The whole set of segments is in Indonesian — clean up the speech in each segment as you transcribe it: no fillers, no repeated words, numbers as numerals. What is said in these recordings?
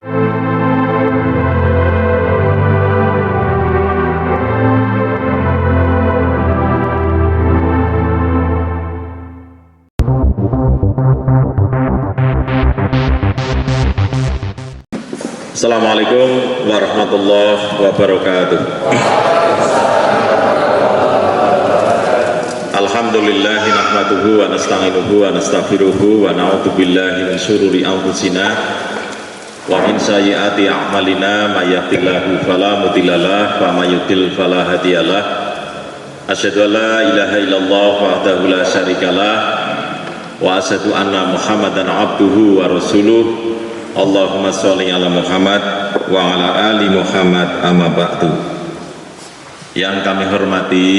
Assalamualaikum warahmatullahi wabarakatuh. Alhamdulillah nahmaduhu wa nasta'inuhu wa nastaghfiruhu wa na'udzu billahi min syururi anfusina wa min sayyiati a'malina may yahdihillahu fala mudhillalah wa may yudhlil fala hadiyalah. Asyhadu an la ilaha illallah wahdahu la syarikalah wa asyhadu anna Muhammadan abduhu wa rasuluh. Allahumma sholli ala Muhammad wa ala ali Muhammad amma ba'du. Yang kami hormati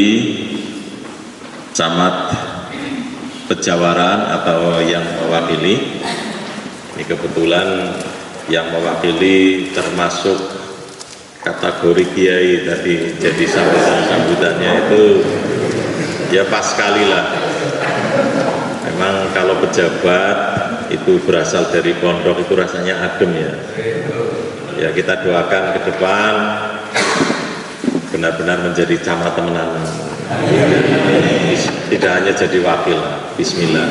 Camat Pejawaran atau yang mewakili, ini kebetulan yang mewakili termasuk kategori kiai tadi, jadi sambutannya itu ya pas sekali lah. Memang kalau pejabat itu berasal dari pondok itu rasanya adem ya. Ya kita doakan ke depan benar-benar menjadi camat temenan. Tidak hanya jadi wakil. Bismillah.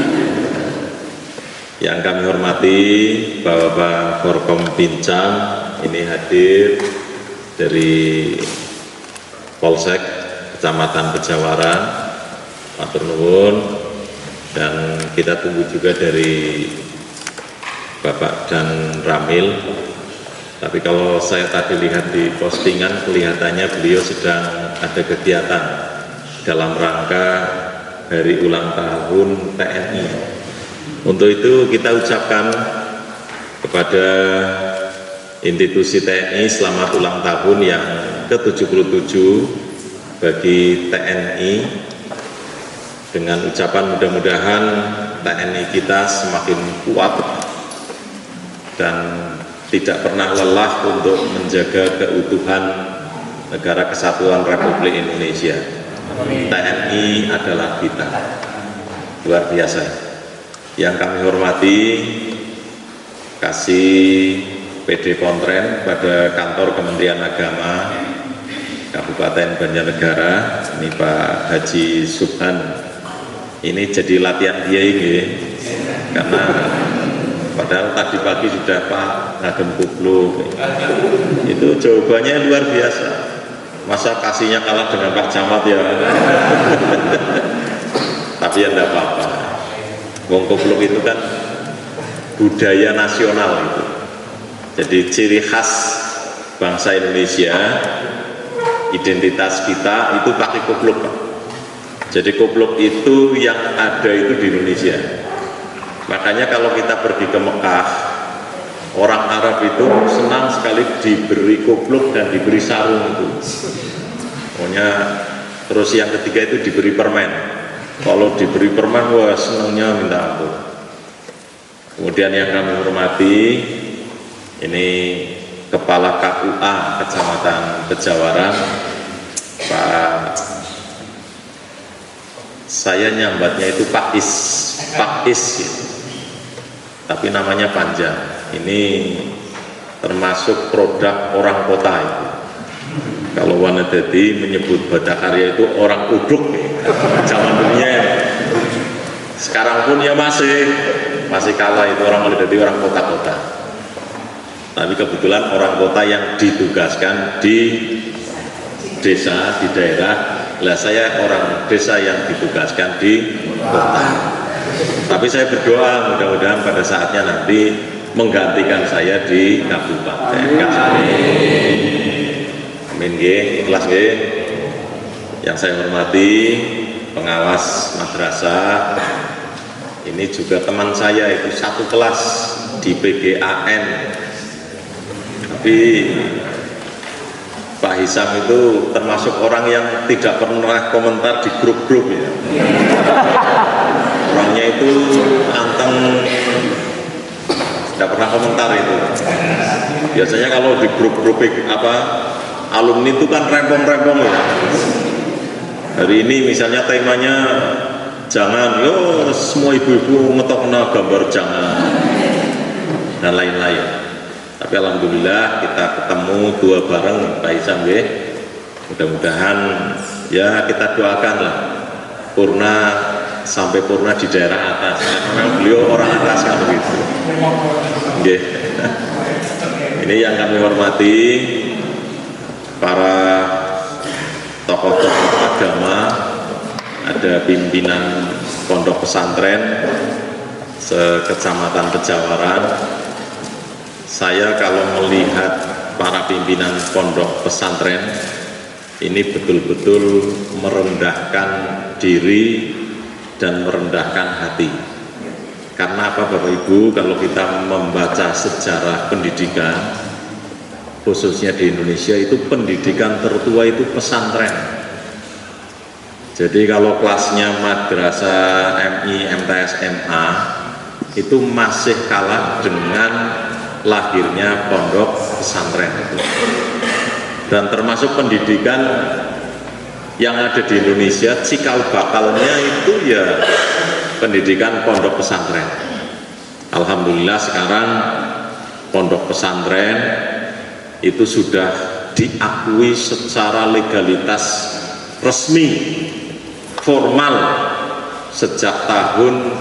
Yang kami hormati Bapak Forkom Pincam ini hadir dari Polsek Kecamatan Pejawaran, matur nuwun, dan kita tunggu juga dari Bapak dan Ramil. Tapi kalau saya tadi lihat di postingan kelihatannya beliau sedang ada kegiatan dalam rangka hari ulang tahun TNI. Untuk itu kita ucapkan kepada institusi TNI selamat ulang tahun yang ke-77 bagi TNI, dengan ucapan mudah-mudahan TNI kita semakin kuat dan tidak pernah lelah untuk menjaga keutuhan Negara Kesatuan Republik Indonesia. TNI adalah kita, luar biasa. Yang kami hormati Kasih PD Pontren pada kantor Kementerian Agama Kabupaten Banjarnegara, ini Pak Haji Subhan. Ini jadi latihan dia ini, karena padahal tadi pagi sudah Pak Ngagem Kubluk, itu jawabannya luar biasa. Masa kasihnya kalah dengan Pak Camat ya? Tapi ya enggak apa-apa. Wong Kubluk itu kan budaya nasional itu. Jadi ciri khas bangsa Indonesia, identitas kita itu pakai kupluk, Pak. Jadi kupluk itu yang ada itu di Indonesia. Makanya kalau kita pergi ke Mekah, orang Arab itu senang sekali diberi kupluk dan diberi sarung itu. Pokoknya terus yang ketiga itu diberi permen. Kalau diberi permen, wah senangnya minta ampun. Kemudian yang kami hormati, ini Kepala KUA Kecamatan Pejawaran, Pak, saya nyambatnya itu Pak Is gitu. Tapi namanya panjang. Ini termasuk produk orang kota itu. Kalau Wanadadi menyebut Badakarya itu orang uduk zaman dunia. Sekarang pun ya masih kalah itu orang Wanadadi, orang kota-kota. Tapi kebetulan orang kota yang ditugaskan di desa, di daerah. Lah saya orang desa yang ditugaskan di kota. Tapi saya berdoa mudah-mudahan pada saatnya nanti menggantikan saya di kabupaten. Amin nggih, ikhlas nggih. Yang saya hormati pengawas madrasah, ini juga teman saya itu satu kelas di PGAN. Tapi Pak Hisam itu termasuk orang yang tidak pernah komentar di grup-grup ya. Orangnya itu anteng, tidak pernah komentar itu. Biasanya kalau di grup-grup alumni itu kan rempong-rempong ya. Hari ini misalnya temanya jangan, yo semua ibu-ibu ngetokna gambar jangan dan lain-lain. Tapi alhamdulillah kita ketemu dua bareng Pak Isam ya. Mudah-mudahan ya kita doakan lah purna sampai purna di daerah atas. Karena beliau orang atas kan begitu. Okay. Ini yang kami hormati para tokoh-tokoh agama, ada pimpinan pondok pesantren sekecamatan Pejawaran. Saya kalau melihat para pimpinan pondok pesantren ini betul-betul merendahkan diri dan merendahkan hati. Karena apa Bapak Ibu, kalau kita membaca sejarah pendidikan khususnya di Indonesia, itu pendidikan tertua itu pesantren. Jadi kalau kelasnya madrasah MI, MTS, MA itu masih kalah dengan lahirnya pondok pesantren itu. Dan termasuk pendidikan yang ada di Indonesia cikal bakalnya itu ya pendidikan pondok pesantren. Alhamdulillah sekarang pondok pesantren itu sudah diakui secara legalitas resmi formal sejak tahun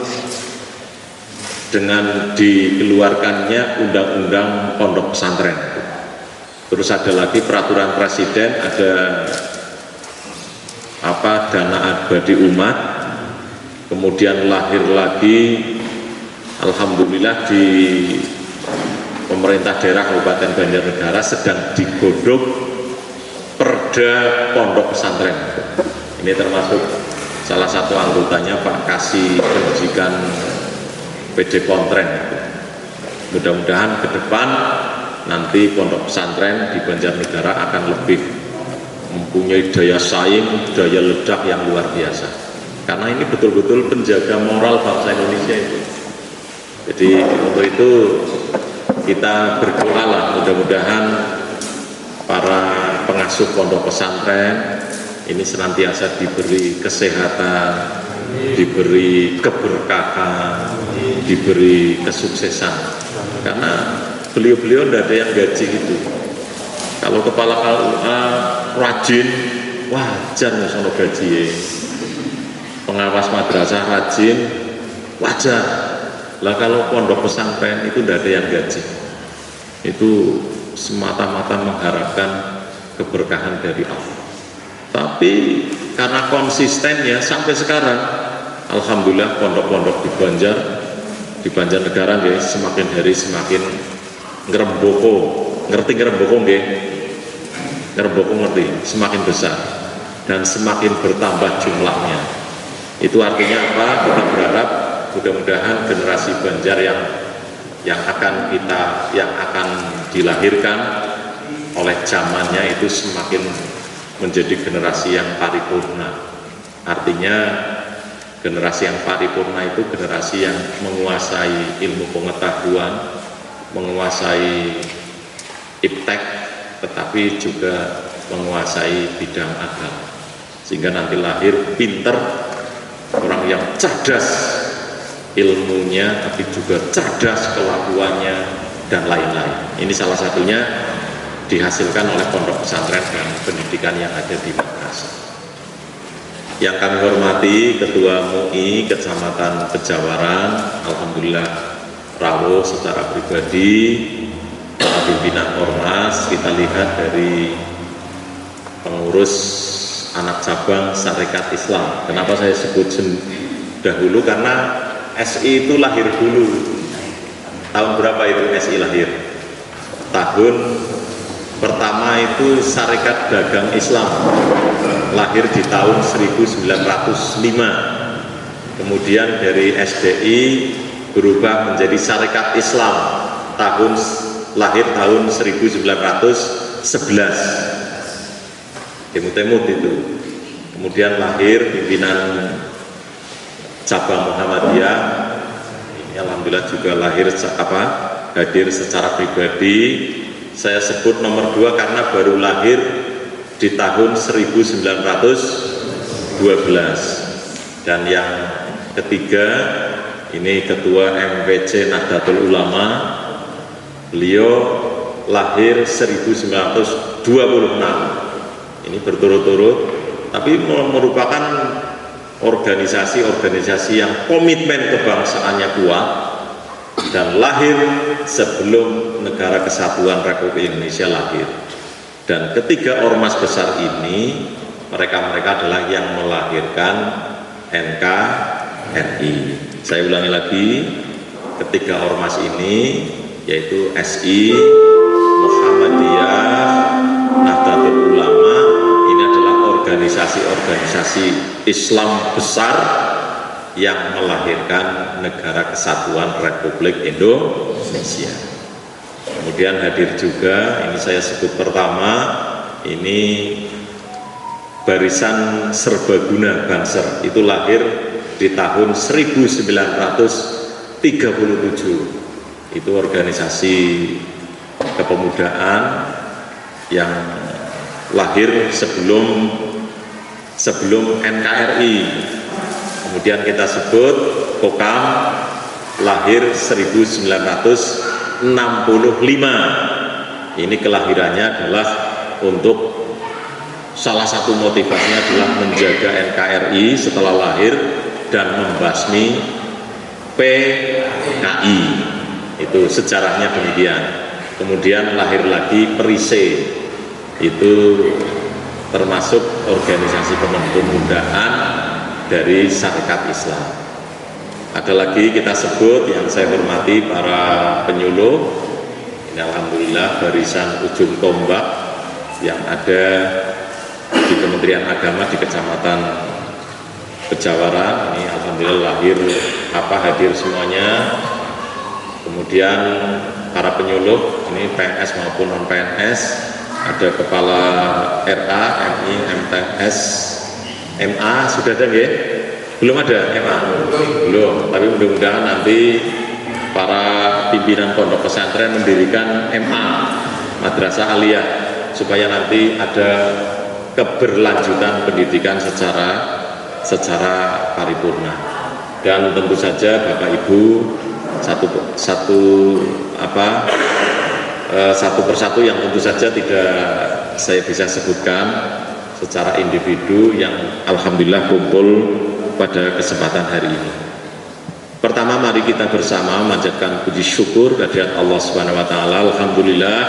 dengan dikeluarkannya undang-undang pondok pesantren. Terus ada lagi peraturan presiden, ada dana abadi umat, kemudian lahir lagi alhamdulillah di pemerintah daerah Kabupaten Banjarnegara sedang digodok perda pondok pesantren. Ini termasuk salah satu anggotanya Pak Kasih Pendidikan PD Pontren. Mudah-mudahan ke depan nanti pondok pesantren di Banjarnegara akan lebih mempunyai daya saing, daya ledak yang luar biasa. Karena ini betul-betul penjaga moral bangsa Indonesia itu. Jadi untuk itu kita berdoalah mudah-mudahan para pengasuh pondok pesantren ini senantiasa diberi kesehatan, diberi keberkahan, diberi kesuksesan. Karena beliau-beliau tidak ada yang gaji gitu. Kalau kepala KUA rajin, wajar misalnya gaji ya. Pengawas madrasah rajin, wajar. Lah kalau pondok pesantren itu tidak ada yang gaji. Itu semata-mata mengharapkan keberkahan dari Allah. Tapi karena konsistennya sampai sekarang, alhamdulillah pondok-pondok di Banjarnegara nggih semakin hari semakin ngrembaka. Ngerti ngrembaka nggih? Ngrembaka ngerti, semakin besar dan semakin bertambah jumlahnya. Itu artinya apa? Kita berharap mudah-mudahan generasi Banjar yang akan dilahirkan oleh zamannya itu semakin menjadi generasi yang paripurna. Artinya generasi yang paripurna itu generasi yang menguasai ilmu pengetahuan, menguasai iptek, tetapi juga menguasai bidang agama, sehingga nanti lahir pinter, orang yang cerdas ilmunya, tapi juga cerdas kelakuannya dan lain-lain. Ini salah satunya dihasilkan oleh pondok pesantren dan pendidikan yang ada di madrasah. Yang kami hormati Ketua MUI Kecamatan Pejawaran, alhamdulillah rawuh secara pribadi, para pimpinan ormas, kita lihat dari pengurus anak cabang Sarekat Islam. Kenapa saya sebut dahulu? Karena SI itu lahir dulu. Tahun berapa itu SI lahir? Tahun pertama itu Sarekat Dagang Islam, lahir di tahun 1905. Kemudian dari SDI berubah menjadi Sarekat Islam, lahir tahun 1911. Temut-temut itu. Kemudian lahir pimpinan cabang Muhammadiyah. Ini alhamdulillah juga hadir secara pribadi. Saya sebut nomor 2 karena baru lahir di tahun 1912. Dan yang ketiga ini Ketua MPC Nahdlatul Ulama, beliau lahir 1926. Ini berturut-turut, tapi merupakan organisasi-organisasi yang komitmen kebangsaannya kuat dan lahir sebelum Negara Kesatuan Republik Indonesia lahir. Dan ketiga ormas besar ini, mereka-mereka adalah yang melahirkan NKRI. Saya ulangi lagi, ketiga ormas ini yaitu SI, Muhammadiyah, Nahdlatul Ulama. Ini adalah organisasi-organisasi Islam besar yang melahirkan Negara Kesatuan Republik Indonesia. Kemudian hadir juga, ini saya sebut pertama, ini Barisan Serbaguna Banser, itu lahir di tahun 1937. Itu organisasi kepemudaan yang lahir sebelum NKRI. Kemudian kita sebut Kokam, lahir 1965. Ini kelahirannya adalah untuk salah satu motivasinya adalah menjaga NKRI setelah lahir dan membasmi PKI. Itu sejarahnya demikian. Kemudian lahir lagi Perise, itu termasuk organisasi kepemudaan dari Syarikat Islam. Ada lagi kita sebut yang saya hormati para penyuluh. Ini alhamdulillah Barisan Ujung Tombak yang ada di Kementerian Agama di Kecamatan Pejawaran. Ini alhamdulillah hadir semuanya. Kemudian para penyuluh ini PNS maupun non PNS, ada kepala RA, MI, MTS, MA sudah ada nggih? Belum ada MA? Belum, tapi mudah-mudahan nanti para pimpinan pondok pesantren mendirikan MA, Madrasah Aliyah, supaya nanti ada keberlanjutan pendidikan secara paripurna. Dan tentu saja Bapak Ibu satu persatu yang tentu saja tidak saya bisa sebutkan secara individu yang alhamdulillah kumpul pada kesempatan hari ini. Pertama, mari kita bersama memanjatkan puji syukur kehadirat Allah Subhanahu wa taala. Alhamdulillah,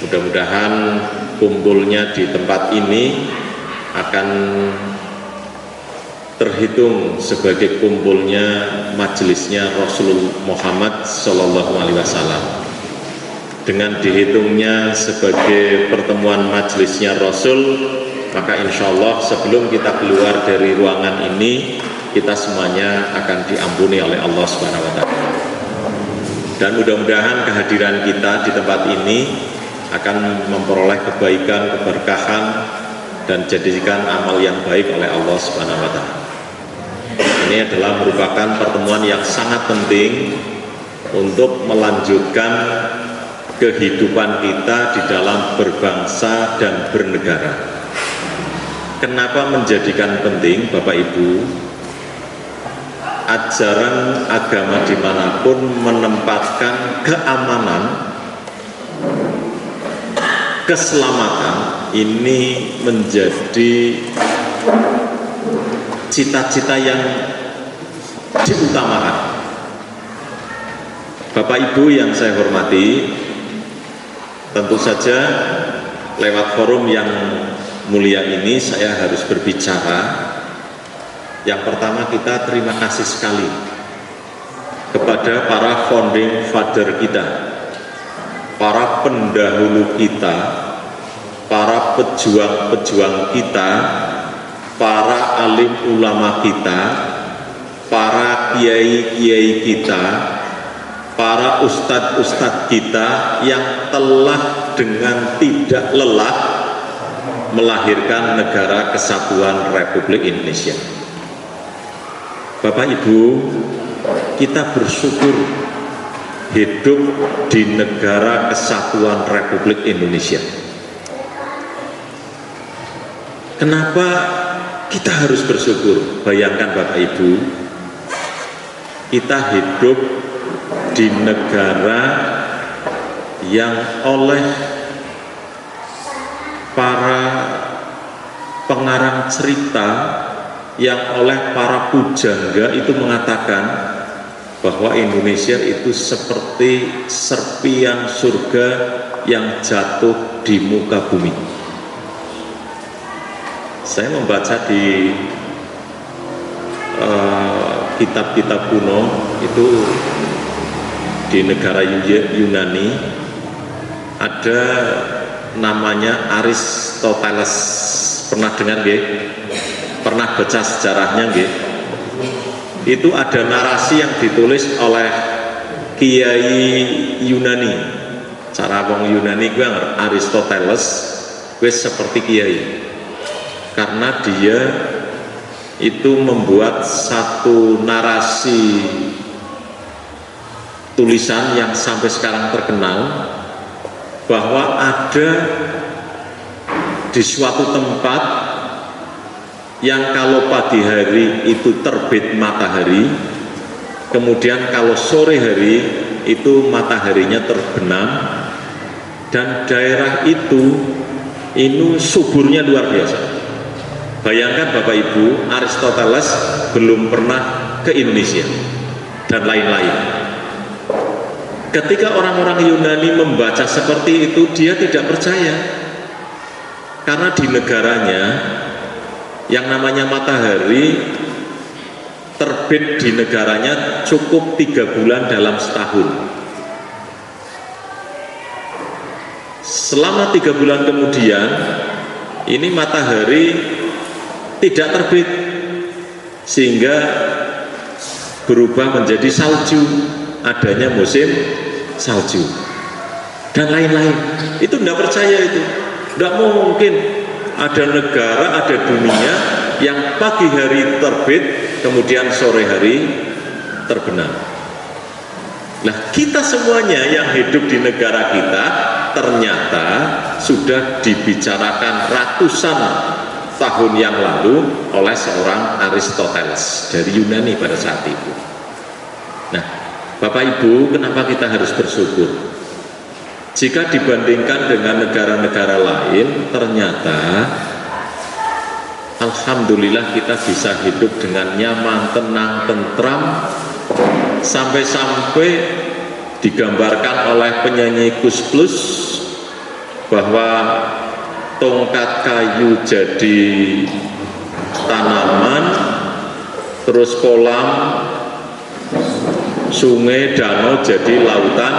mudah-mudahan kumpulnya di tempat ini akan terhitung sebagai kumpulnya majelisnya Rasulullah Muhammad SAW. Dengan dihitungnya sebagai pertemuan majelisnya Rasul, maka insya Allah sebelum kita keluar dari ruangan ini, kita semuanya akan diampuni oleh Allah Subhanahu wa taala. Dan mudah-mudahan kehadiran kita di tempat ini akan memperoleh kebaikan, keberkahan, dan jadikan amal yang baik oleh Allah Subhanahu wa taala. Ini adalah merupakan pertemuan yang sangat penting untuk melanjutkan kehidupan kita di dalam berbangsa dan bernegara. Kenapa menjadikan penting, Bapak Ibu? Ajaran agama dimanapun menempatkan keamanan, keselamatan ini menjadi cita-cita yang diutamakan. Bapak Ibu yang saya hormati, tentu saja lewat forum yang mulia ini saya harus berbicara. Yang pertama, kita terima kasih sekali kepada para founding father kita, para pendahulu kita, para pejuang-pejuang kita, para alim ulama kita, para kiai-kiai kita, para ustadz-ustadz kita yang telah dengan tidak lelah melahirkan Negara Kesatuan Republik Indonesia. Bapak Ibu, kita bersyukur hidup di Negara Kesatuan Republik Indonesia. Kenapa kita harus bersyukur? Bayangkan Bapak Ibu, kita hidup di negara yang oleh para pengarang cerita, yang oleh para pujangga itu mengatakan bahwa Indonesia itu seperti serpian surga yang jatuh di muka bumi. Saya membaca di kitab-kitab kuno itu di negara Yunani ada namanya Aristoteles. Pernah dengar nggih? Pernah baca sejarahnya nggih? Itu ada narasi yang ditulis oleh Kiai Yunani. Cara wong Yunani gue Aristoteles wis seperti kiai. Karena dia itu membuat satu narasi tulisan yang sampai sekarang terkenal, bahwa ada di suatu tempat yang kalau pagi hari itu terbit matahari, kemudian kalau sore hari itu mataharinya terbenam, dan daerah itu suburnya luar biasa. Bayangkan Bapak Ibu, Aristoteles belum pernah ke Indonesia dan lain-lain. Ketika orang-orang Yunani membaca seperti itu, dia tidak percaya, karena di negaranya yang namanya matahari terbit di negaranya cukup 3 bulan dalam setahun. Selama 3 bulan kemudian ini matahari tidak terbit, sehingga berubah menjadi salju, adanya musim salju dan lain-lain. Itu tidak percaya, itu tidak mungkin ada negara, ada dunia yang pagi hari terbit kemudian sore hari terbenam. Nah, kita semuanya yang hidup di negara kita ternyata sudah dibicarakan ratusan tahun yang lalu oleh seorang Aristoteles dari Yunani pada saat itu. Nah, Bapak Ibu, kenapa kita harus bersyukur? Jika dibandingkan dengan negara-negara lain, ternyata alhamdulillah kita bisa hidup dengan nyaman, tenang, tentram, sampai-sampai digambarkan oleh penyanyi Kus Plus bahwa tongkat kayu jadi tanaman, terus kolam, sungai, danau jadi lautan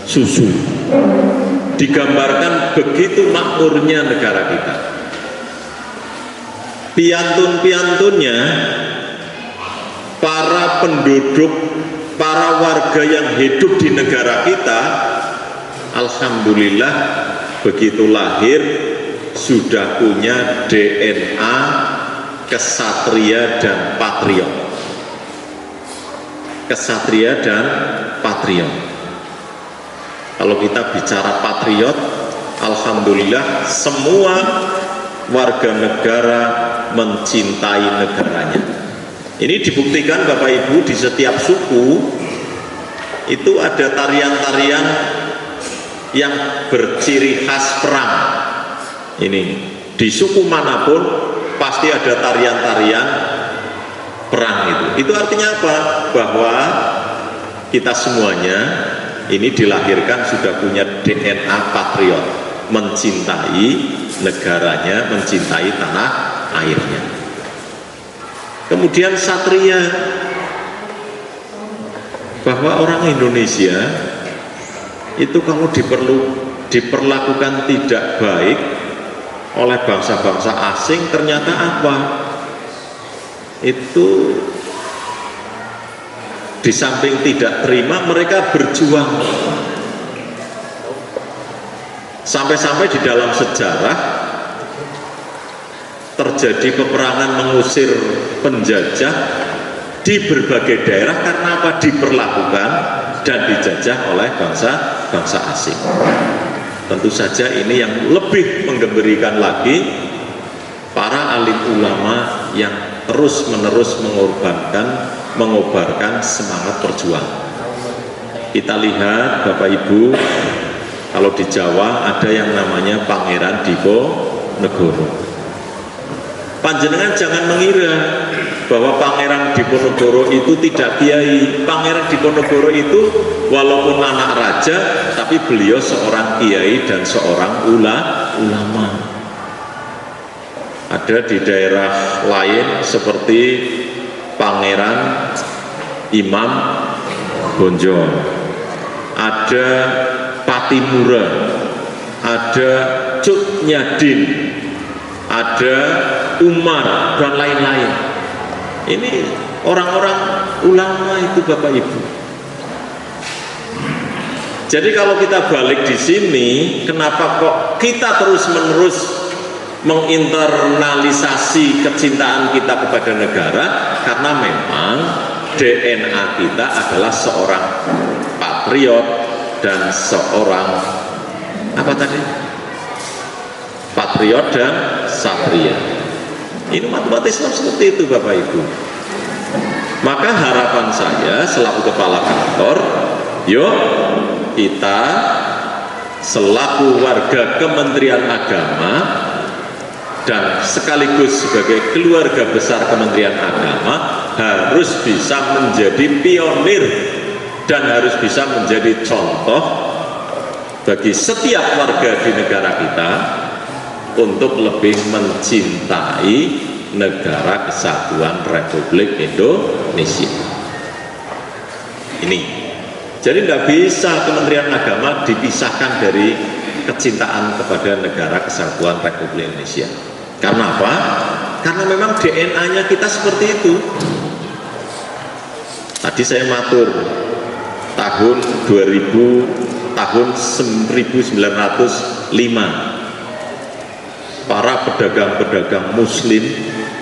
susu. Digambarkan begitu makmurnya negara kita. Piantun-piantunnya, para penduduk, para warga yang hidup di negara kita, alhamdulillah begitu lahir sudah punya DNA kesatria dan patriot. Kesatria dan patriot. Kalau kita bicara patriot, alhamdulillah semua warga negara mencintai negaranya. Ini dibuktikan Bapak Ibu, di setiap suku itu ada tarian-tarian yang berciri khas perang. Ini di suku manapun pasti ada tarian-tarian perang itu. Itu artinya apa? Bahwa kita semuanya ini dilahirkan sudah punya DNA patriot, mencintai negaranya, mencintai tanah airnya. Kemudian satria, bahwa orang Indonesia itu kalau diperlakukan tidak baik oleh bangsa-bangsa asing, ternyata apa? Itu di samping tidak terima, mereka berjuang. Sampai-sampai di dalam sejarah terjadi peperangan mengusir penjajah di berbagai daerah karena apa? Diperlakukan dan dijajah oleh bangsa asing. Tentu saja ini yang lebih menggembirakan lagi, para alim ulama yang terus-menerus mengobarkan semangat perjuangan. Kita lihat Bapak Ibu, kalau di Jawa ada yang namanya Pangeran Diponegoro. Panjenengan jangan mengira bahwa Pangeran Diponegoro itu tidak kiai. Pangeran Diponegoro itu walaupun anak raja, tapi beliau seorang kiai dan seorang ulama. Ada di daerah lain seperti Pangeran Imam Bonjol, ada Patimura, ada Cut Nyadin, ada Umar, dan lain-lain. Ini orang-orang ulama itu Bapak Ibu. Jadi kalau kita balik di sini, kenapa kok kita terus-menerus menginternalisasi kecintaan kita kepada negara? Karena memang DNA kita adalah seorang patriot dan seorang apa tadi? Patriot dan satria. Ini umat Islam seperti itu Bapak Ibu. Maka harapan saya selaku kepala kantor, yuk kita selaku warga Kementerian Agama dan sekaligus sebagai keluarga besar Kementerian Agama harus bisa menjadi pionir dan harus bisa menjadi contoh bagi setiap warga di negara kita untuk lebih mencintai negara kesatuan Republik Indonesia ini. Jadi tidak bisa Kementerian Agama dipisahkan dari kecintaan kepada negara kesatuan Republik Indonesia. Karena apa? Karena memang DNA-nya kita seperti itu. Tadi saya matur tahun 2000, tahun 1905 para pedagang-pedagang muslim,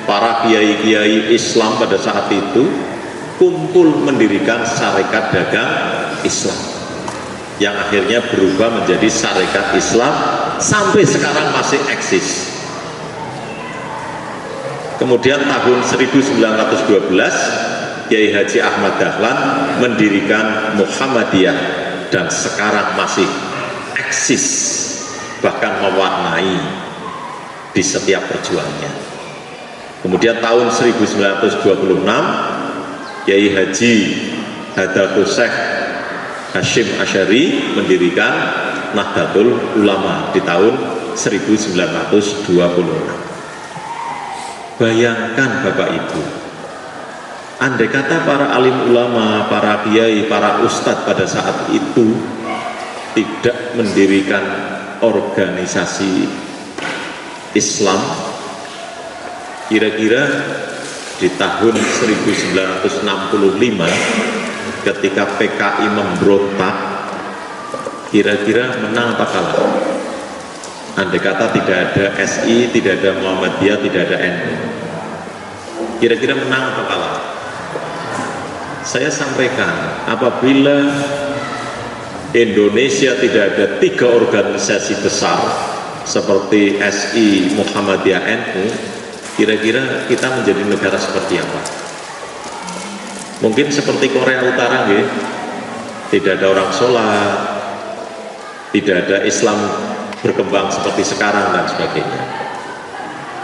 para kiai-kiai Islam pada saat itu kumpul mendirikan Sarekat Dagang Islam yang akhirnya berubah menjadi Sarekat Islam sampai sekarang masih eksis. Kemudian tahun 1912 Kiai Haji Ahmad Dahlan mendirikan Muhammadiyah dan sekarang masih eksis, bahkan mewarnai di setiap perjuangannya. Kemudian tahun 1926 Kiai Haji Hadatul Syekh Hashim Asy'ari mendirikan Nahdlatul Ulama di tahun 1926. Bayangkan Bapak Ibu, andai kata para alim ulama, para kiai, para ustadz pada saat itu tidak mendirikan organisasi Islam, kira-kira di tahun 1965 ketika PKI memberontak, kira-kira menang apa kalah? Andai kata tidak ada SI, tidak ada Muhammadiyah, tidak ada NU, kira-kira menang atau kalah? Saya sampaikan, apabila Indonesia tidak ada 3 organisasi besar seperti SI, Muhammadiyah, NU, kira-kira kita menjadi negara seperti apa? Mungkin seperti Korea Utara, ya? Tidak ada orang sholat, tidak ada Islam berkembang seperti sekarang dan sebagainya.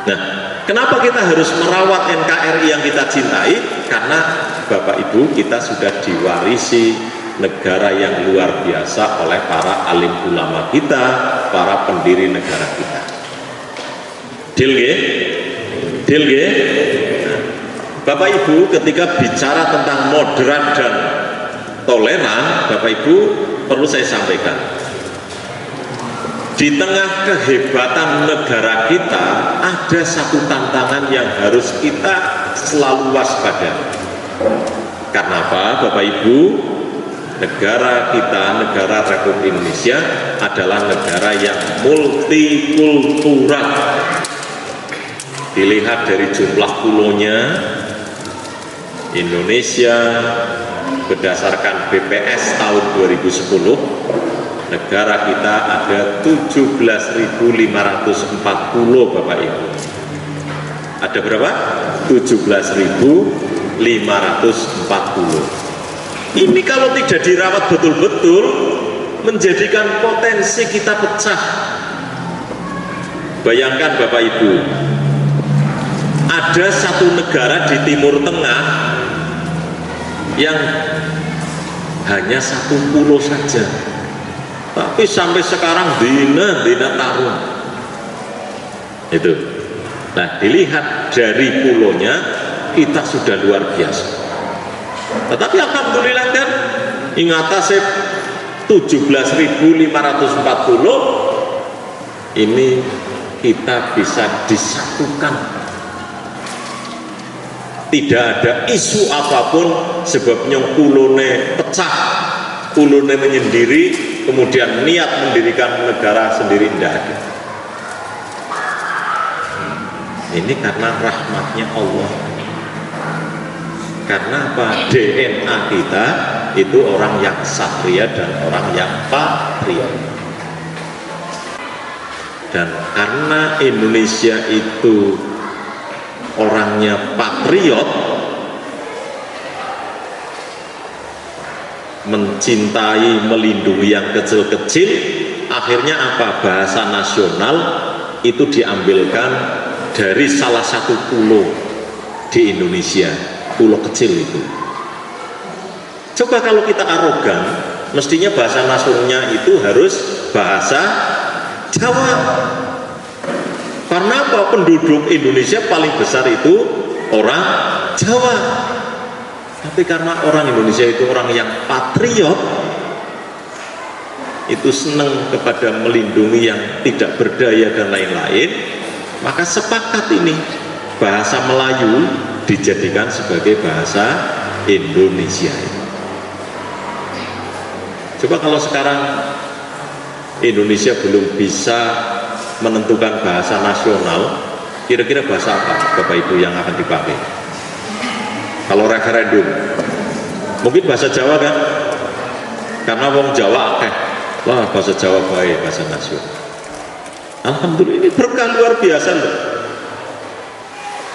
Nah, kenapa kita harus merawat NKRI yang kita cintai? Karena Bapak Ibu, kita sudah diwarisi negara yang luar biasa oleh para alim ulama kita, para pendiri negara kita. Deal ya? Deal ya? Nah, Bapak Ibu, ketika bicara tentang moderat dan toleran, Bapak Ibu perlu saya sampaikan, di tengah kehebatan negara kita ada satu tantangan yang harus kita selalu waspada. Karena apa Bapak Ibu? Negara kita, negara Republik Indonesia adalah negara yang multikultural. Dilihat dari jumlah pulaunya, Indonesia berdasarkan BPS tahun 2010, negara kita ada 17.540 Bapak Ibu. Ada berapa? 17.540. Ini kalau tidak dirawat betul-betul menjadikan potensi kita pecah. Bayangkan Bapak Ibu, ada satu negara di Timur Tengah yang hanya satu pulau saja, tapi sampai sekarang dina tarung itu. Nah, dilihat dari pulonya kita sudah luar biasa. Tetapi alhamdulillah kan ingatase 17.540 ini kita bisa disatukan. Tidak ada isu apapun sebabnya pulone pecah, pulone menyendiri, kemudian niat mendirikan negara sendiri, tidak ada. Ini karena rahmatnya Allah. Karena apa? DNA kita itu orang yang satria dan orang yang patriot. Dan karena Indonesia itu orangnya patriot, mencintai, melindungi yang kecil-kecil, akhirnya apa? Bahasa nasional itu diambilkan dari salah satu pulau di Indonesia, pulau kecil itu. Coba kalau kita arogan, mestinya bahasa nasionalnya itu harus bahasa Jawa. Karena apa? Penduduk Indonesia paling besar itu orang Jawa. Tapi karena orang Indonesia itu orang yang patriot, itu senang kepada melindungi yang tidak berdaya dan lain-lain, maka sepakat ini bahasa Melayu dijadikan sebagai bahasa Indonesia. Coba kalau sekarang Indonesia belum bisa menentukan bahasa nasional, kira-kira bahasa apa Bapak Ibu yang akan dipakai kalau referendum? Mungkin bahasa Jawa kan, karena wong Jawa akeh, wah bahasa Jawa baik, bahasa nasional. Alhamdulillah, ini berkah luar biasa loh.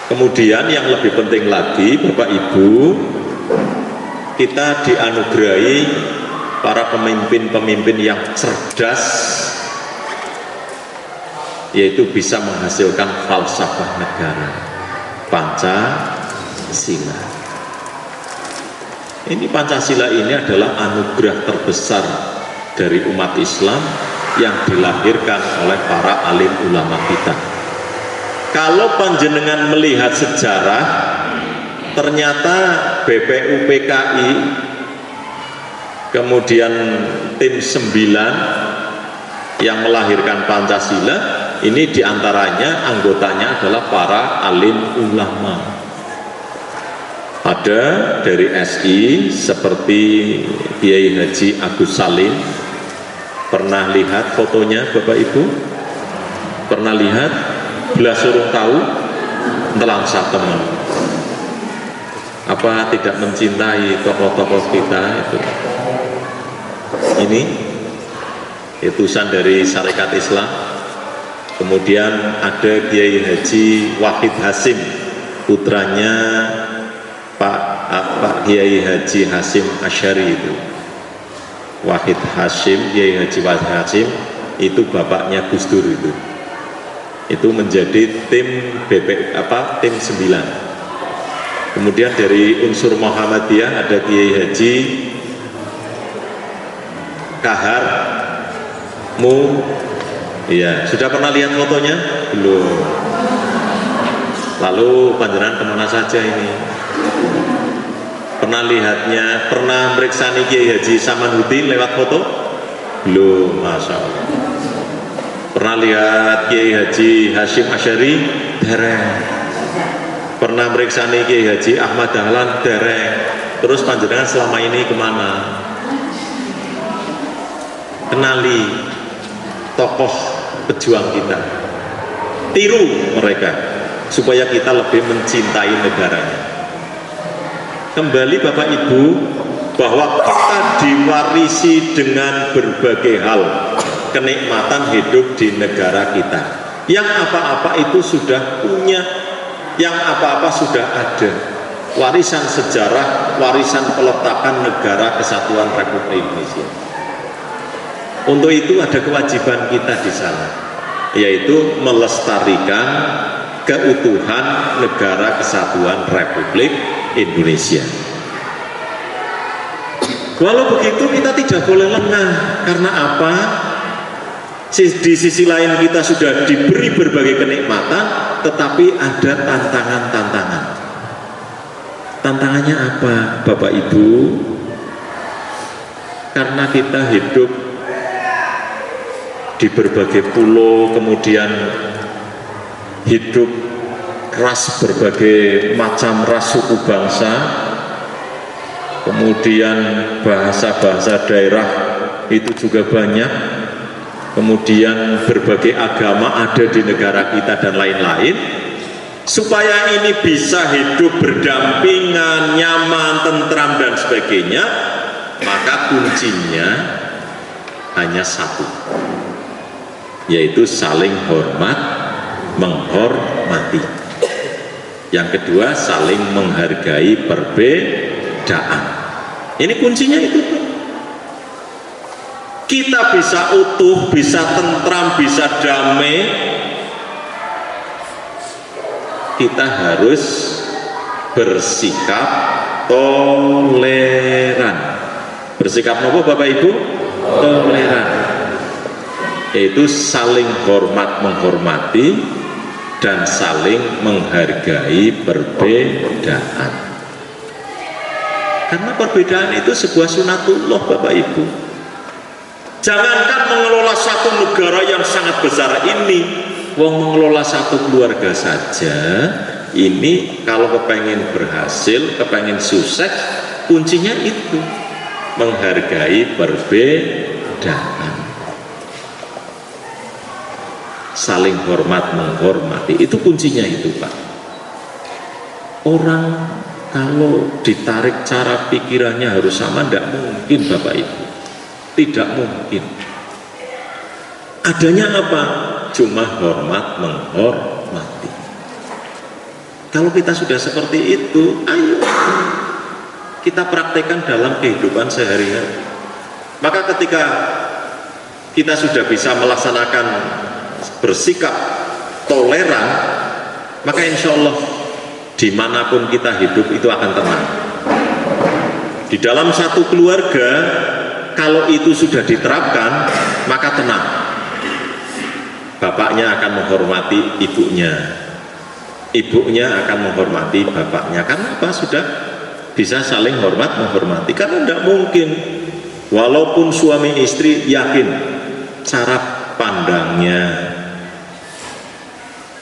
Kemudian yang lebih penting lagi Bapak Ibu, kita dianugerahi para pemimpin-pemimpin yang cerdas, yaitu bisa menghasilkan falsafah negara, Pancasila. Ini Pancasila ini adalah anugerah terbesar dari umat Islam yang dilahirkan oleh para alim ulama kita. Kalau panjenengan melihat sejarah, ternyata BPUPKI, kemudian tim 9 yang melahirkan Pancasila, ini diantaranya anggotanya adalah para alim ulama. Ada dari SI seperti Kiai Haji Agus Salim. Pernah lihat fotonya Bapak Ibu? Pernah lihat? Belas suruh tahu telangsa teman. Apa tidak mencintai tokoh-tokoh kita itu? Ini utusan dari Syarikat Islam. Kemudian ada Kiai Haji Wahid Hasim, putranya Pak Kiai Haji Hasim Asy'ari itu. Wahid Hasim, Kiai Haji Wahid Hasim itu bapaknya Gus Dur itu. Itu menjadi tim tim 9. Kemudian dari unsur Muhammadiyah ada Kiai Haji Kahar Iya, sudah pernah lihat fotonya? Belum. Lalu panjenengan kemana saja ini? Pernah lihatnya, pernah meriksa Kiai Haji Samanhudin lewat foto? Belum, Masya Allah. Pernah lihat Kiai Haji Hasyim Asy'ari? Dereng. Pernah meriksa Kiai Haji Ahmad Dahlan? Dereng. Terus panjenengan selama ini kemana? Kenali tokoh pejuang kita, tiru mereka supaya kita lebih mencintai negaranya. Kembali Bapak Ibu, bahwa kita diwarisi dengan berbagai hal kenikmatan hidup di negara kita, yang apa-apa itu sudah punya, yang apa-apa sudah ada. warisan sejarah, warisan peletakan Negara Kesatuan Republik Indonesia. Untuk itu ada kewajiban kita di sana, yaitu melestarikan keutuhan Negara Kesatuan Republik Indonesia. Walau begitu kita tidak boleh lengah. Karena apa? Di sisi lain kita sudah diberi berbagai kenikmatan, tetapi ada tantangan-tantangan. Tantangannya apa, Bapak Ibu? Karena kita hidup di berbagai pulau, kemudian hidup berbagai macam ras suku bangsa, kemudian bahasa-bahasa daerah itu juga banyak, kemudian berbagai agama ada di negara kita dan lain-lain. Supaya ini bisa hidup berdampingan, nyaman, tentram dan sebagainya, maka kuncinya hanya satu, yaitu saling hormat, menghormati. Yang kedua, saling menghargai perbedaan. Ini kuncinya itu. Kita bisa utuh, bisa tentram, bisa damai, kita harus bersikap toleran. Bersikap apa Bapak Ibu? Toleran. Yaitu saling hormat menghormati dan saling menghargai perbedaan. Karena perbedaan itu sebuah sunatullah Bapak Ibu. Jangankan mengelola satu negara yang sangat besar ini, mengelola satu keluarga saja, ini kalau kepengen berhasil, kepengen sukses, kuncinya itu menghargai perbedaan, saling hormat menghormati, itu kuncinya itu Pak. Orang kalau ditarik cara pikirannya harus sama, tidak mungkin Bapak Ibu, tidak mungkin. Adanya apa? Cuma hormat menghormati. Kalau kita sudah seperti itu, ayo kita praktekkan dalam kehidupan sehari-hari. Maka ketika kita sudah bisa melaksanakan bersikap toleran, maka insya Allah dimanapun kita hidup itu akan tenang. Di dalam satu keluarga, kalau itu sudah diterapkan, maka tenang. Bapaknya akan menghormati ibunya, ibunya akan menghormati bapaknya. Karena apa? Sudah bisa saling hormat menghormati. Karena tidak mungkin, walaupun suami istri yakin cara pandangnya,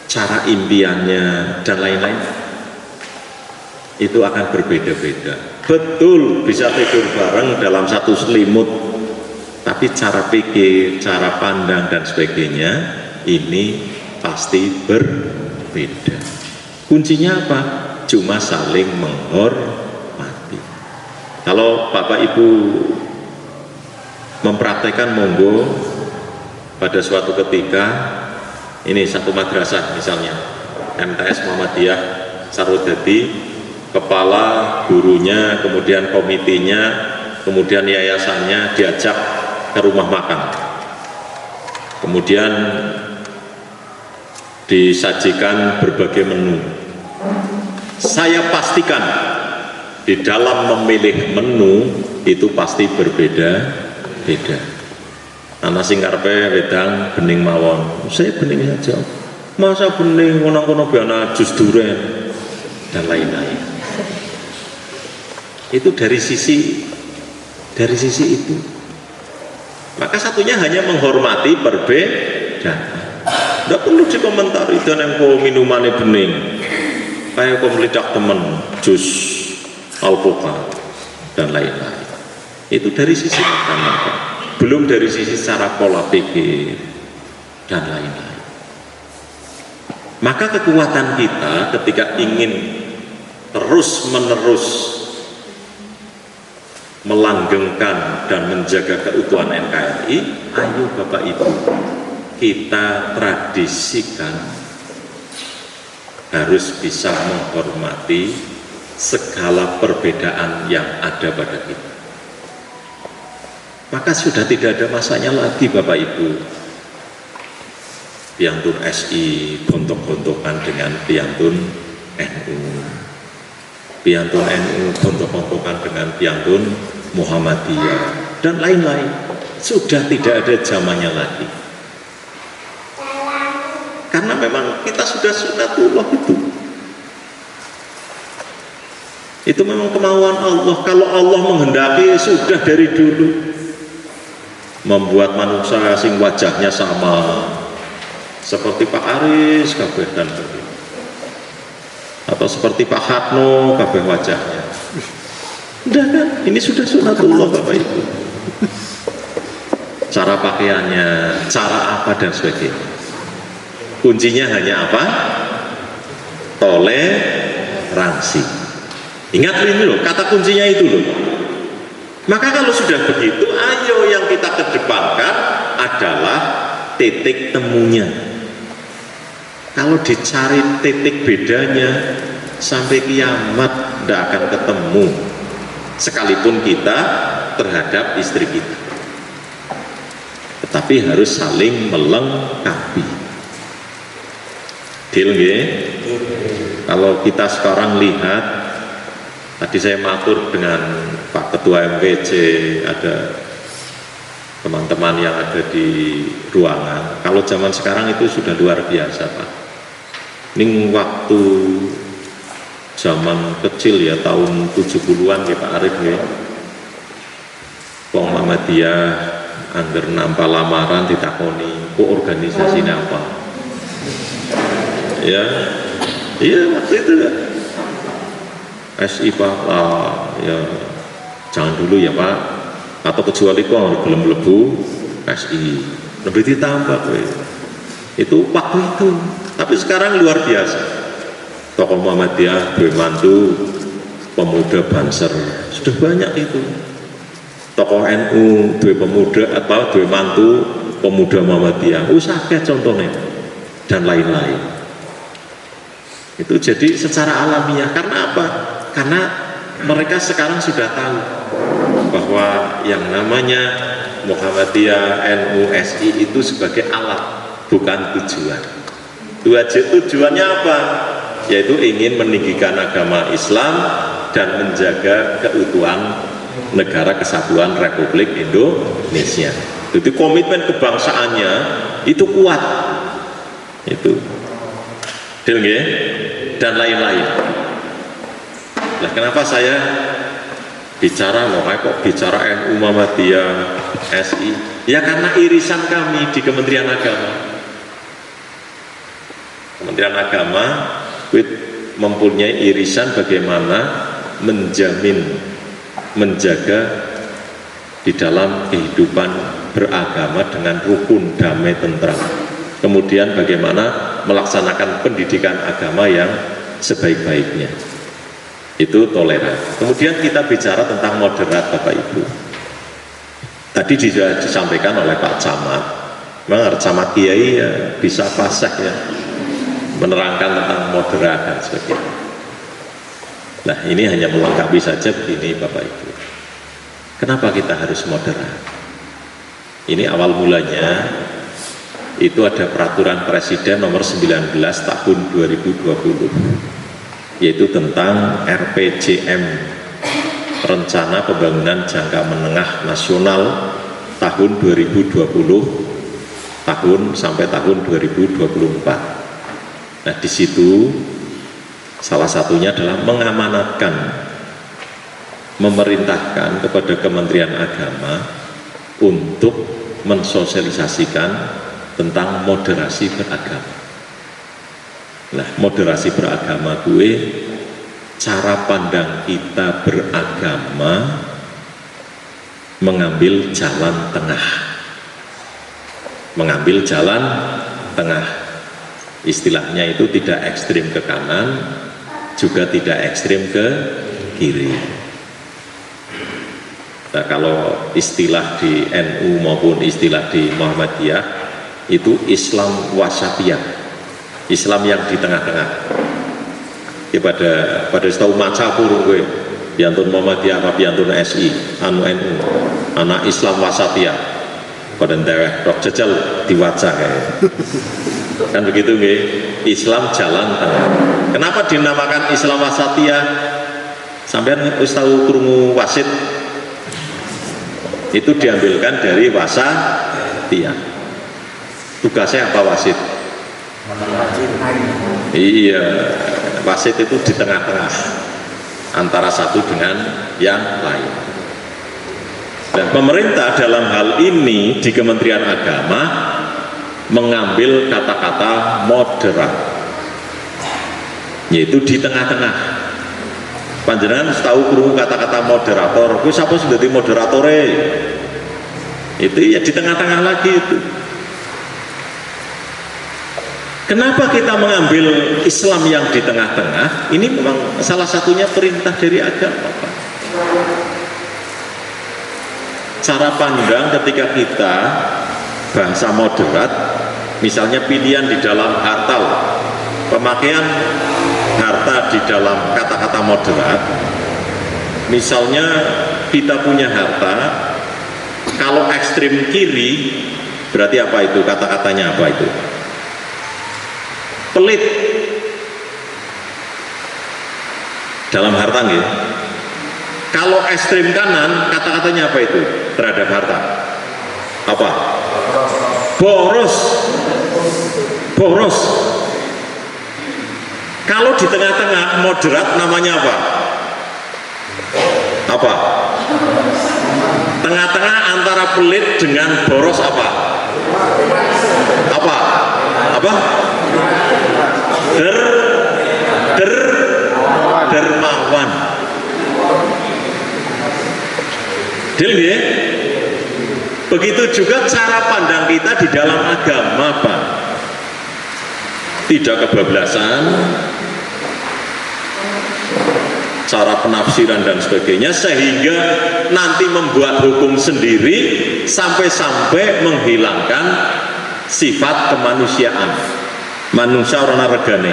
cara impiannya dan lain-lain itu akan berbeda-beda. Betul bisa tidur bareng dalam satu selimut, tapi cara pikir, cara pandang dan sebagainya ini pasti berbeda. Kuncinya apa? Cuma saling menghormati. Kalau Bapak Ibu mempraktekkan, monggo pada suatu ketika, ini satu madrasah misalnya, MTS Muhammadiyah Sarwodadi, kepala gurunya, kemudian komitinya, kemudian yayasannya diajak ke rumah makan, kemudian disajikan berbagai menu. Saya pastikan di dalam memilih menu itu pasti berbeda-beda. Ana sing karepe wedang bening mawon, saya bening saja. Masa bening ngono-ngono biana jus duren dan lain-lain. Itu dari sisi itu. Maka satunya hanya menghormati perbedaan. Tidak perlu dikomentari dan yang kau minumannya bening, kayak kau meledak temen jus alpukat dan lain-lain. Itu dari sisi makanan, belum dari sisi cara pola pikir dan lain-lain. Maka kekuatan kita ketika ingin terus-menerus melanggengkan dan menjaga keutuhan NKRI, ayo Bapak Ibu, kita tradisikan harus bisa menghormati, segala perbedaan yang ada pada kita. Maka sudah tidak ada masanya lagi Bapak Ibu piantun SI gontok-gontokan dengan piantun NU, piantun NU gontok-gontokan dengan piantun Muhammadiyah dan lain-lain. Sudah tidak ada zamannya lagi, karena memang kita sudah sunatullah itu memang kemauan Allah. Kalau Allah menghendaki sudah dari dulu membuat manusia sing wajahnya sama seperti Pak Aris kabeh dan begitu, atau seperti Pak Hatno kabeh wajahnya. Udah kan, ini sudah sunatullah Bapak Ibu. Cara pakaiannya, cara apa dan sebagainya. Kuncinya hanya apa? Toleransi. Ingat ini loh, kata kuncinya itu loh. Maka kalau sudah begitu, ayo yang kita kedepankan adalah titik temunya. Kalau dicari titik bedanya, sampai kiamat tidak akan ketemu, sekalipun kita terhadap istri kita. Tetapi harus saling melengkapi. Deal nggih? Kalau kita sekarang lihat, tadi saya matur dengan Pak Ketua MPC, ada teman-teman yang ada di ruangan. Kalau zaman sekarang itu sudah luar biasa Pak. Ini waktu zaman kecil ya, tahun 70-an ya Pak Arif ya. Wong Muhammadiyah angger nampa lamaran ditakoni, kok organisasinya apa? Ya, iya waktu itu kan. SI Pak, ya jangan dulu ya Pak, atau kecuali kok belum lebu SI, lebih ditambah itu waktu itu. Tapi sekarang luar biasa, tokoh Muhammadiyah, dua mantu pemuda Banser, sudah banyak itu. Tokoh NU, dua pemuda atau dua mantu pemuda Muhammadiyah, usahanya contohnya dan lain-lain. Itu jadi secara alamiah. Karena apa? Karena mereka sekarang sudah tahu bahwa yang namanya Muhammadiyah, NU, SI itu sebagai alat, bukan tujuan. Tujuannya apa? Yaitu ingin meninggikan agama Islam dan menjaga keutuhan negara kesatuan Republik Indonesia. Jadi komitmen kebangsaannya itu kuat. Itu. Deal nggih? Dan lain-lain. Nah, kenapa saya bicara kok bicara NU, Muhammadiyah, SI? Ya karena irisan kami di Kementerian Agama. Kementerian Agama mempunyai irisan bagaimana menjaga di dalam kehidupan beragama dengan rukun, damai, tentram. Kemudian bagaimana melaksanakan pendidikan agama yang sebaik-baiknya. Itu toleran. Kemudian kita bicara tentang moderat Bapak Ibu. Tadi disampaikan oleh Pak Camat, memang Camat Kiai ya bisa fasih ya menerangkan tentang moderat dan sebagainya. Nah ini hanya melengkapi saja begini Bapak Ibu. Kenapa kita harus moderat? Ini awal mulanya itu ada peraturan Presiden nomor 19 tahun 2020, yaitu tentang RPJM, Rencana Pembangunan Jangka Menengah Nasional tahun 2020 sampai tahun 2024. Nah di situ salah satunya adalah mengamanatkan, memerintahkan kepada Kementerian Agama untuk mensosialisasikan tentang moderasi beragama. Nah, moderasi beragama gue, cara pandang kita beragama mengambil jalan tengah. Mengambil jalan tengah. Istilahnya itu tidak ekstrim ke kanan, juga tidak ekstrim ke kiri. Nah, kalau istilah di NU maupun istilah di Muhammadiyah itu Islam wasatiyah, Islam yang di tengah-tengah. ya pada tahu maca purung gue piantun Muhammadiyah apa piantun SI anu NU anak Islam wasatiyah pada daerah rok jejal diwaca kayak kan begitu nggih. Islam jalan tengah. Kenapa dinamakan Islam wasatiyah? Sampean wis tahu krungu wasit? Itu diambilkan dari wasatiyah. Tugasnya apa wasit? Iya, wasit itu di tengah-tengah antara satu dengan yang lain. Dan pemerintah dalam hal ini di Kementerian Agama mengambil kata-kata moderat, yaitu di tengah-tengah. Panjenengan tahu krungu kata-kata moderator, kuwi sapa sing dadi moderatore? Itu ya di tengah-tengah lagi itu. Kenapa kita mengambil Islam yang di tengah-tengah? Ini memang salah satunya perintah dari agama, Pak. Cara pandang ketika kita bangsa moderat, misalnya pilihan di dalam harta, pemakaian harta di dalam kata-kata moderat, misalnya kita punya harta, kalau ekstrim kiri, berarti apa itu? Kata-katanya apa itu? Pelit. Dalam harta nggih. Kalau ekstrim kanan, kata-katanya apa itu terhadap harta? Apa? Boros. Boros. Kalau di tengah-tengah moderat namanya apa? Apa? Tengah-tengah antara pelit dengan boros apa? Apa? Apa? Dermawan. Deal ya? Begitu juga cara pandang kita di dalam agama, Pak. Tidak kebablasan, cara penafsiran dan sebagainya, sehingga nanti membuat hukum sendiri sampai-sampai menghilangkan sifat kemanusiaan. Manusia orang regane.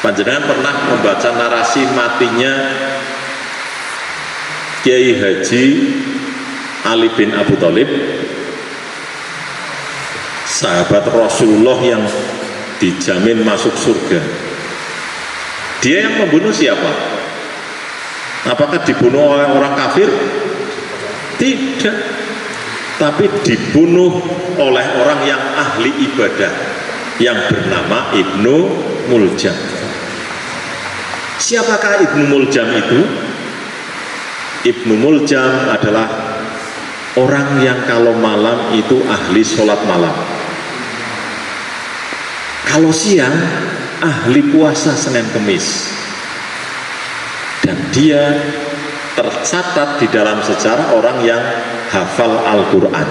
Panjenengan pernah membaca narasi matinya Kiai Haji Ali bin Abu Thalib, sahabat Rasulullah yang dijamin masuk surga. Dia yang membunuh siapa? Apakah dibunuh oleh orang kafir? Tidak, tapi dibunuh oleh orang yang ahli ibadah yang bernama Ibnu Muljam. Siapakah Ibnu Muljam itu? Ibnu Muljam adalah orang yang kalau malam itu ahli sholat malam, kalau siang ahli puasa Senin Kemis, dan dia tercatat di dalam sejarah orang yang hafal Al-Quran.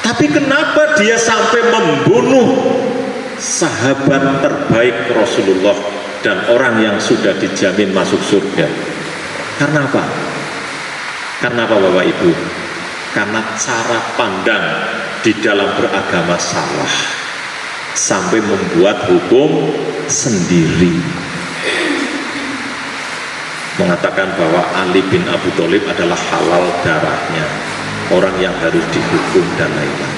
Tapi kenapa dia sampai membunuh sahabat terbaik Rasulullah dan orang yang sudah dijamin masuk surga? Karena apa? Karena apa, Bapak Ibu? Karena cara pandang di dalam beragama salah, sampai membuat hukum sendiri, mengatakan bahwa Ali bin Abu Thalib adalah halal darahnya, orang yang harus dihukum dan lain-lain.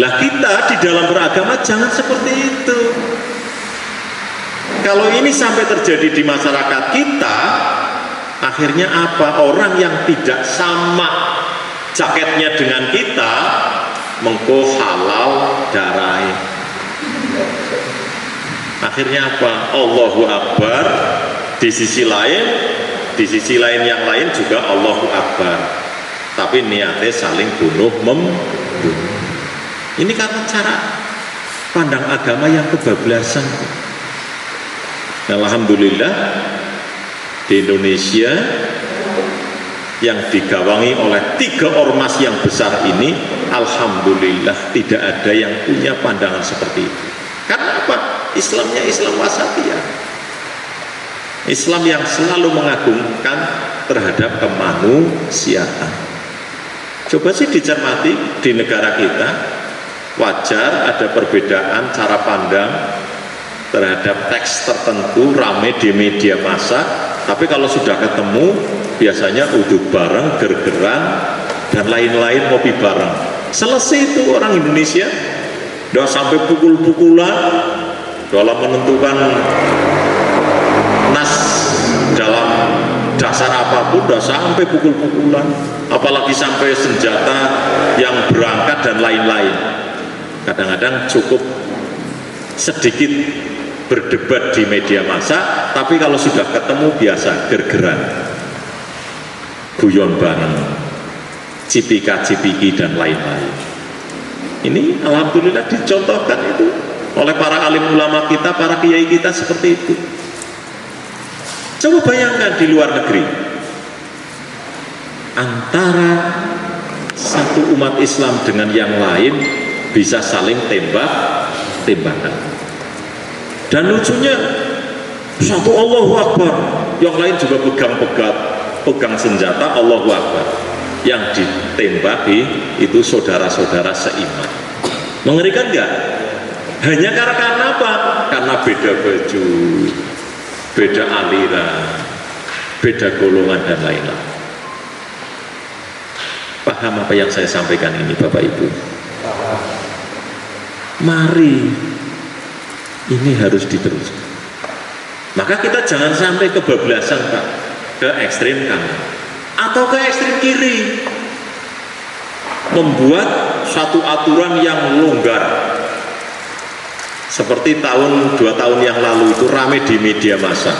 Lah kita di dalam beragama jangan seperti itu. Kalau ini sampai terjadi di masyarakat kita, akhirnya apa? Orang yang tidak sama jaketnya dengan kita mengko halal darai. Akhirnya apa? Allahu Akbar. Di sisi lain yang lain juga Allahu Akbar, tapi niatnya saling bunuh membunuh. Ini karena cara pandang agama yang kebablasan. Alhamdulillah di Indonesia yang digawangi oleh 3 ormas yang besar ini, alhamdulillah tidak ada yang punya pandangan seperti itu. Karena apa? Islamnya Islam wasatiyah, Islam yang selalu mengagungkan terhadap kemanusiaan. Coba sih dicermati di negara kita, wajar ada perbedaan cara pandang terhadap teks tertentu rame di media massa, tapi kalau sudah ketemu biasanya uduk bareng, gergeran dan lain-lain, ngopi bareng, selesai itu orang Indonesia. Udah sampai pukul-pukulan dalam menentukan nas dalam dasar apapun, udah sampai pukul-pukulan, apalagi sampai senjata yang berangkat dan lain-lain. Kadang-kadang cukup sedikit berdebat di media massa, tapi kalau sudah ketemu biasa gergeran, guyon bareng, cipika-cipiki dan lain-lain. Ini alhamdulillah dicontohkan itu oleh para alim ulama kita, para kiai kita seperti itu. Coba bayangkan di luar negeri, antara satu umat Islam dengan yang lain bisa saling tembak-tembakan. Dan lucunya, satu Allahu Akbar, yang lain juga pegang senjata, Allahu Akbar. Yang ditembaki itu saudara-saudara seiman. Mengerikan nggak? Hanya karena apa? Karena beda baju, beda aliran, beda golongan dan lain-lain. Paham apa yang saya sampaikan ini, Bapak Ibu? Mari, ini harus diteruskan. Maka kita jangan sampai kebablasan, Pak, ke ekstrem kanan atau ke ekstrem kiri, membuat satu aturan yang longgar. Seperti 2 tahun yang lalu itu ramai di media massa,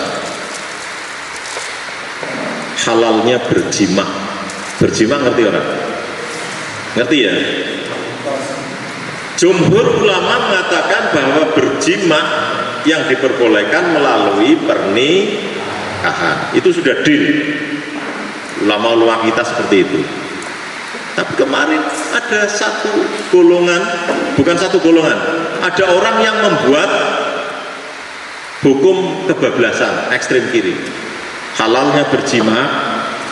halalnya berjima. Berjima ngerti orang? Ngerti ya? Jumhur ulama mengatakan bahwa berjima yang diperbolehkan melalui pernikahan. Itu sudah deal. Ulama-ulama kita seperti itu. Tapi kemarin ada satu golongan, bukan satu golongan, ada orang yang membuat hukum kebablasan ekstrem kiri. Halalnya berjima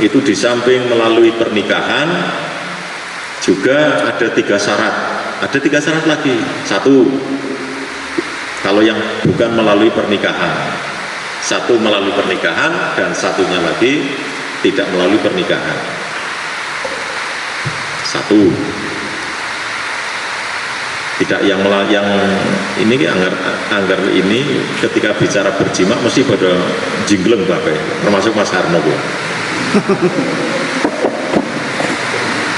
itu di samping melalui pernikahan juga ada 3 syarat. Ada 3 syarat lagi. 1, kalau yang bukan melalui pernikahan. 1 melalui pernikahan dan 1-nya lagi tidak melalui pernikahan. 1, tidak yang ini anggar ini ketika bicara berjima mesti pada jingleng Bapak, termasuk Mas Harno.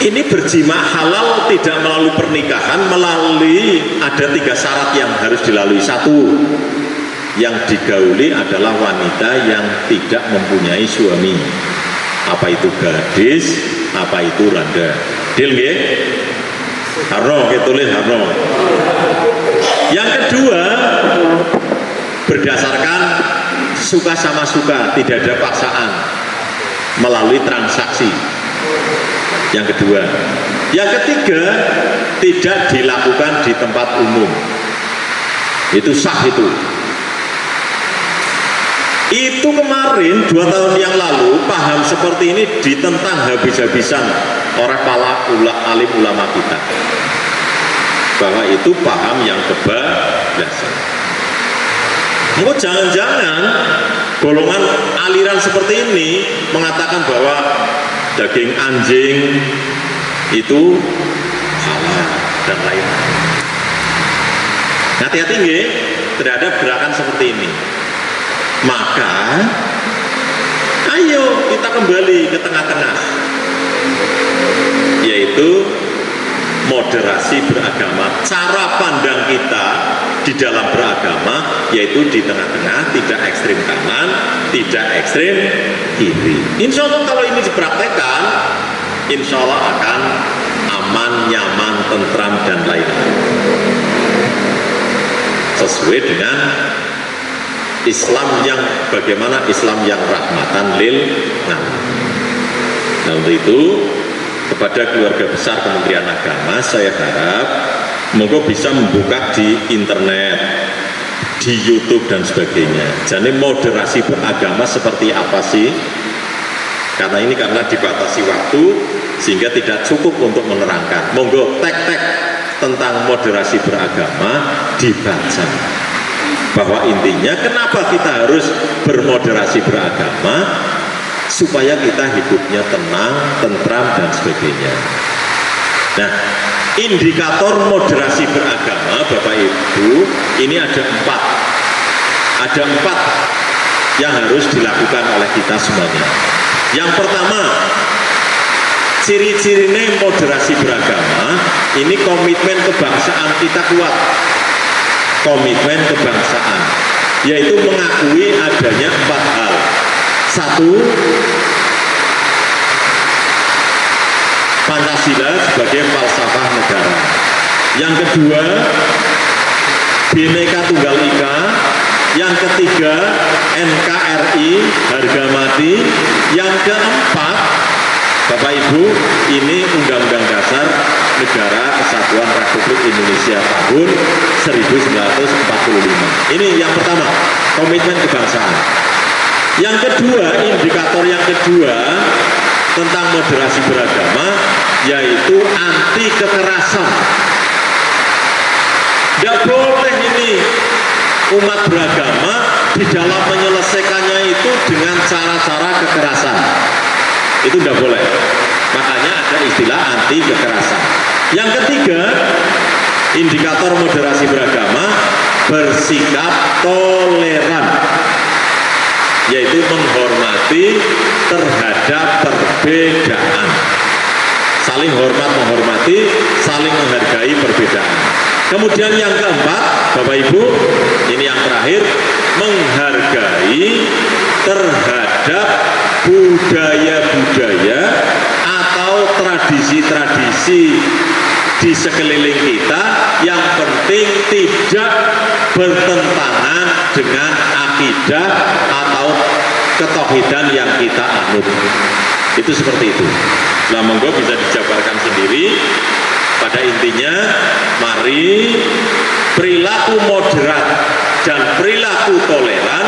Ini berjima halal tidak melalui pernikahan, melalui ada 3 syarat yang harus dilalui. 1, yang digauli adalah wanita yang tidak mempunyai suami. Apa itu gadis, apa itu randa. Deal nggih? Harno, tulis Harno. Yang kedua, berdasarkan suka sama suka, tidak ada paksaan, melalui transaksi. Yang kedua. Yang ketiga, tidak dilakukan di tempat umum. Itu sah itu. Itu kemarin 2 tahun yang lalu paham seperti ini ditentang habis-habisan oleh para alim ulama kita, bahwa itu paham yang kebablasan. Oh, jangan-jangan golongan aliran seperti ini mengatakan bahwa daging anjing itu halal dan lain-lain. Hati-hati nggih terhadap gerakan seperti ini. Maka ayo kita kembali ke tengah-tengah, yaitu moderasi beragama. Cara pandang kita di dalam beragama yaitu di tengah-tengah, tidak ekstrem kanan, tidak ekstrem kiri. Insya Allah kalau ini dipraktekkan, insya Allah akan aman, nyaman, tentram dan lain-lain, sesuai dengan Islam yang bagaimana, Islam yang rahmatan lil alamin. Nah, untuk itu kepada keluarga besar Kementerian Agama saya harap moga bisa membuka di internet, di YouTube dan sebagainya. Jadi moderasi beragama seperti apa sih? Karena dibatasi waktu sehingga tidak cukup untuk menerangkan. Monggo tek-tek tentang moderasi beragama dibaca. Bahwa intinya kenapa kita harus bermoderasi beragama, supaya kita hidupnya tenang, tentram, dan sebagainya. Nah, indikator moderasi beragama, Bapak Ibu, ini ada 4. Ada 4 yang harus dilakukan oleh kita semuanya. Yang pertama, ciri-cirinya moderasi beragama, ini komitmen kebangsaan kita kuat. Komitmen kebangsaan, yaitu mengakui adanya 4 hal. 1, Pancasila sebagai falsafah negara. Yang kedua, Bhinneka Tunggal Ika. Yang ketiga, NKRI harga mati. Yang keempat, Bapak Ibu, ini Undang-Undang Dasar Negara Kesatuan Republik Indonesia tahun 1945. Ini yang pertama, komitmen kebangsaan. Yang kedua, indikator yang kedua tentang moderasi beragama, yaitu anti kekerasan. Tidak boleh ini umat beragama di dalam menyelesaikannya itu dengan cara-cara kekerasan. Itu tidak boleh. Makanya ada istilah anti kekerasan. Yang ketiga, indikator moderasi beragama, bersikap toleran, yaitu menghormati terhadap perbedaan. Saling hormat menghormati, saling menghargai perbedaan. Kemudian yang keempat, Bapak Ibu, ini yang terakhir, menghargai terhadap budaya-budaya atau tradisi-tradisi di sekeliling kita, yang penting tidak bertentangan dengan akidah atau ketauhidan yang kita anut. Itu seperti itu. Nah, monggo bisa dijabarkan sendiri. Pada intinya, mari perilaku moderat dan perilaku toleran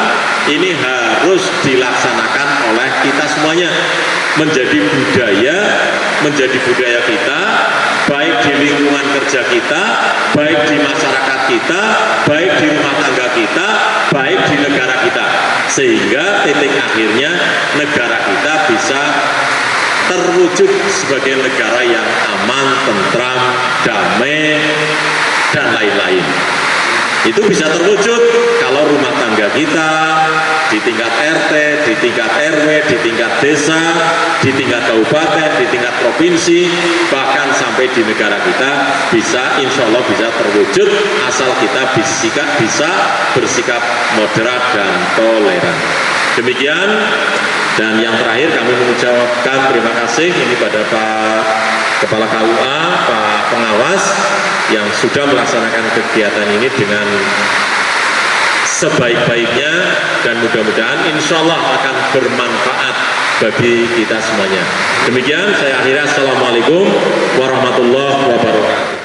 ini harus dilaksanakan oleh kita semuanya, menjadi budaya kita, baik di lingkungan kerja kita, baik di masyarakat kita, baik di rumah tangga kita, baik di negara kita, sehingga titik akhirnya negara kita bisa terwujud sebagai negara yang aman, tentram, damai, dan lain-lain. Itu bisa terwujud kalau rumah tangga kita di tingkat RT, di tingkat RW, di tingkat desa, di tingkat kabupaten, di tingkat provinsi, bahkan sampai di negara kita bisa, insya Allah bisa terwujud asal kita bisa bersikap moderat dan toleran. Demikian. Dan yang terakhir kami mengucapkan terima kasih ini pada Pak Kepala KUA, Pak Pengawas yang sudah melaksanakan kegiatan ini dengan sebaik-baiknya, dan mudah-mudahan insya Allah akan bermanfaat bagi kita semuanya. Demikian saya akhiri. Assalamualaikum warahmatullahi wabarakatuh.